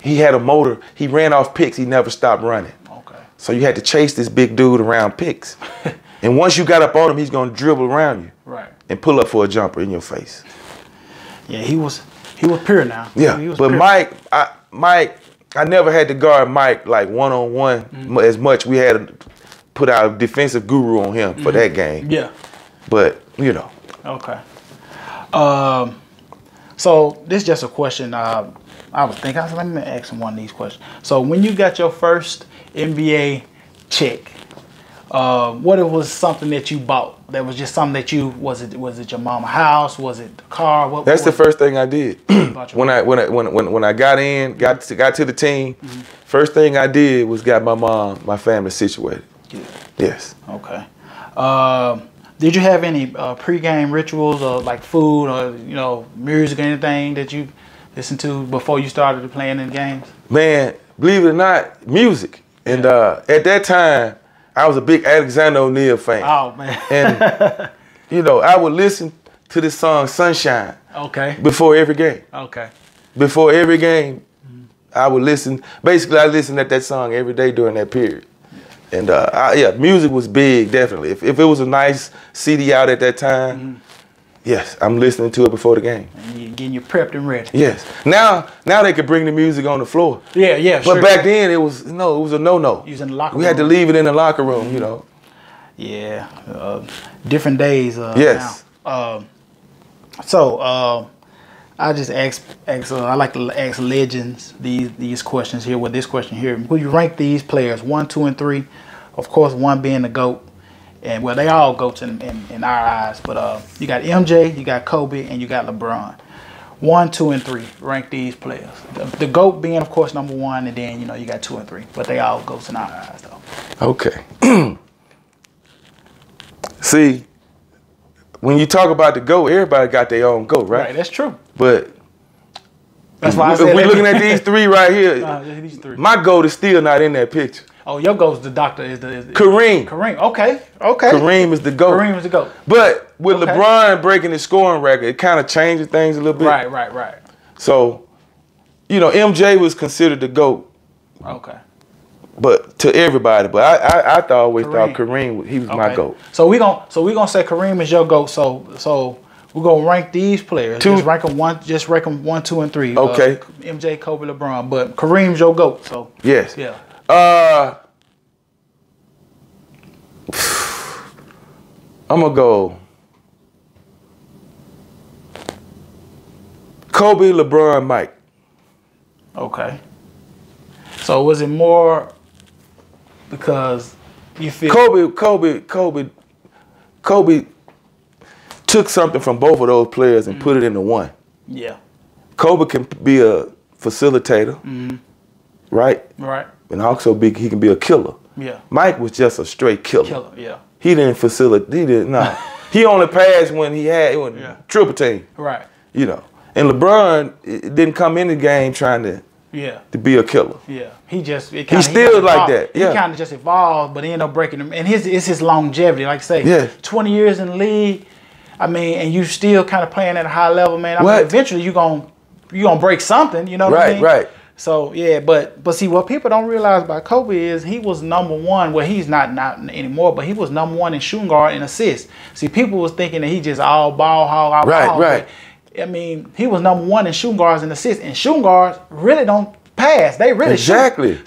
he had a motor. He ran off picks. He never stopped running. Okay. So you had to chase this big dude around picks. And once you got up on him, he's going to dribble around you. Right. And pull up for a jumper in your face. Yeah, he was pure now. Yeah, but pure. Mike, I never had to guard Mike like one-on-one as much. We had to put our defensive guru on him for that game. Yeah. But, you know. Okay. So this is just a question. I was thinking, let me ask him one of these questions. So when you got your first NBA check, what it was something that you bought? That was just something that was it your mama's house? Was it the car? That's the first thing I did. when I got to the team, first thing I did was got my family situated. Yeah. Yes. Okay. Did you have any pregame rituals or like food or music or anything that you listened to before you started playing in games? Man, believe it or not, music. And at that time, I was a big Alexander O'Neal fan. Oh man! And I would listen to this song "Sunshine." Okay. Before every game. Okay. Before every game, I would listen. Basically, I listened to that song every day during that period. And music was big, definitely. If it was a nice CD out at that time, yes, I'm listening to it before the game. And you're getting you prepped and ready. Yes. Now they could bring the music on the floor. Yeah. But back then it was a no-no. You was in the locker room. We had to leave it in the locker room, Yeah. Different days. Yes. Now. I just I like to ask legends these questions here. With this question here, who you rank these players 1, 2, and 3? Of course, 1 being the GOAT, and well, they all GOATs in our eyes. But you got MJ, you got Kobe, and you got LeBron. 1, 2, and 3. Rank these players. The GOAT being, of course, number 1, and then you got 2 and 3. But they all GOATs in our eyes, though. Okay. See. When you talk about the GOAT, everybody got their own GOAT, right? Right, that's true. But That's why I If said we that. looking at these three right here, These three. my GOAT is still not in that picture. Oh, your GOAT's the doctor. Is Kareem. Kareem. Okay. Okay. Kareem is the GOAT. Kareem is the GOAT. But with Okay. LeBron breaking his scoring record, it kind of changes things a little bit. Right. So, you know, MJ was considered the GOAT, Okay. but to everybody. But I always Kareem. thought Kareem, he was my GOAT. So we gonna say Kareem is your GOAT. So we're gonna rank these players. Just rank them 1, 2, and 3. Okay. MJ, Kobe, LeBron, but Kareem's your GOAT. So Yes. yeah. I'm gonna go Kobe, LeBron, Mike. Okay. So was it more because you feel Kobe took something from both of those players and put it into one. Yeah. Kobe can be a facilitator, right? Right. And also he can be a killer. Yeah. Mike was just a straight killer. Killer. Yeah. He didn't facilitate. He didn't. Nah. He only passed when he had triple team. Right. You know. And LeBron didn't come in the game trying to be a killer. Yeah. He still like that. Yeah. He kind of just evolved, but he ended up breaking him. And it's his longevity, like I say. Yeah. 20 years in the league. I mean, and you still kind of playing at a high level, man. I mean, eventually you gonna break something. You know what I mean? Right. So yeah, but see, what people don't realize about Kobe is he was #1. Well, he's not anymore, but he was #1 in shooting guard and assists. See, people was thinking that he just all ball hog, all ball. Right. But, I mean, he was #1 in shooting guards and assists, and shooting guards really don't pass. They really shoot.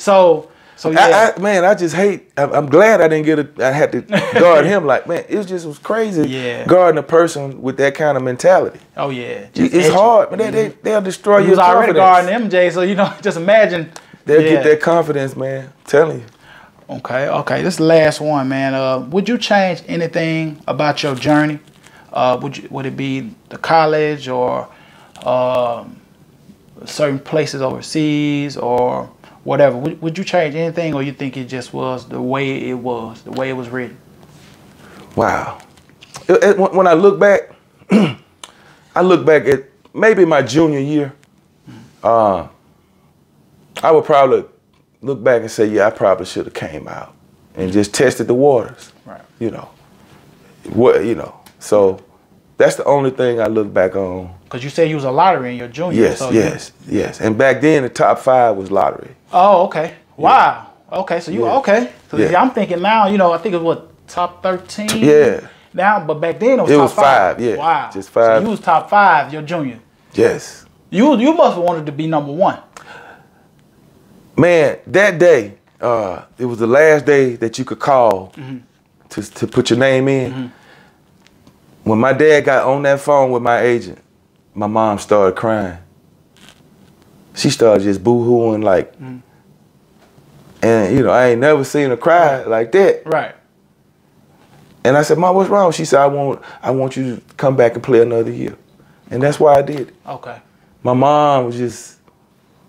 So yeah. I just hate. I'm glad I didn't I had to guard him. Like, man, it just was crazy. Yeah. Guarding a person with that kind of mentality. Oh yeah. It's hard, but they'll destroy your confidence. He was already guarding MJ, so you know, just imagine. They'll get that confidence, man. I'm telling you. Okay. This is the last one, man. Would you change anything about your journey? Would it be the college or certain places overseas or whatever? Would you change anything, or you think it just was the way it was written? Wow. When I look back, I look back at maybe my junior year. I would probably look back and say, yeah, I probably should have came out and just tested the waters. Right. You know. So that's the only thing I look back on. Because you said you was a lottery in your junior. Yes. And back then, the top 5 was lottery. Oh, okay. Wow. Yeah. Okay, so you okay. So I'm thinking now, you know, I think it was what, top 13? Yeah. Now, but back then it was top 5. Yeah. Wow. Just 5. So you was top 5 your junior. Yes. You must have wanted to be #1. Man, that day, it was the last day that you could call to put your name in. When my dad got on that phone with my agent, my mom started crying. She started just boo-hooing like, and you know, I ain't never seen her cry like that. Right. And I said, Mom, what's wrong? She said, I want you to come back and play another year. And that's why I did it. Okay. My mom was just,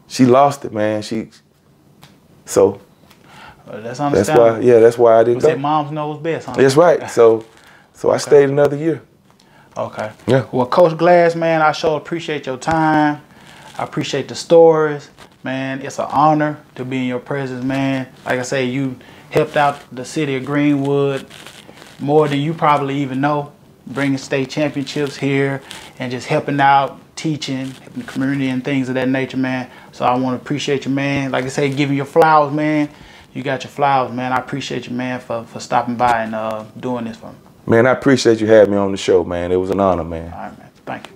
she lost it, man. So that's understandable. that's why I didn't go. Say moms knows best, huh? That's right. So I stayed another year. Okay. Yeah. Well, Coach Glass, man, I sure appreciate your time. I appreciate the stories. Man, it's an honor to be in your presence, man. Like I say, you helped out the city of Greenwood more than you probably even know, bringing state championships here and just helping out, teaching, helping the community and things of that nature, man. So I want to appreciate you, man. Like I say, giving your flowers, man. You got your flowers, man. I appreciate you, man, for stopping by and doing this for me. Man, I appreciate you having me on the show, man. It was an honor, man. All right, man. Thank you.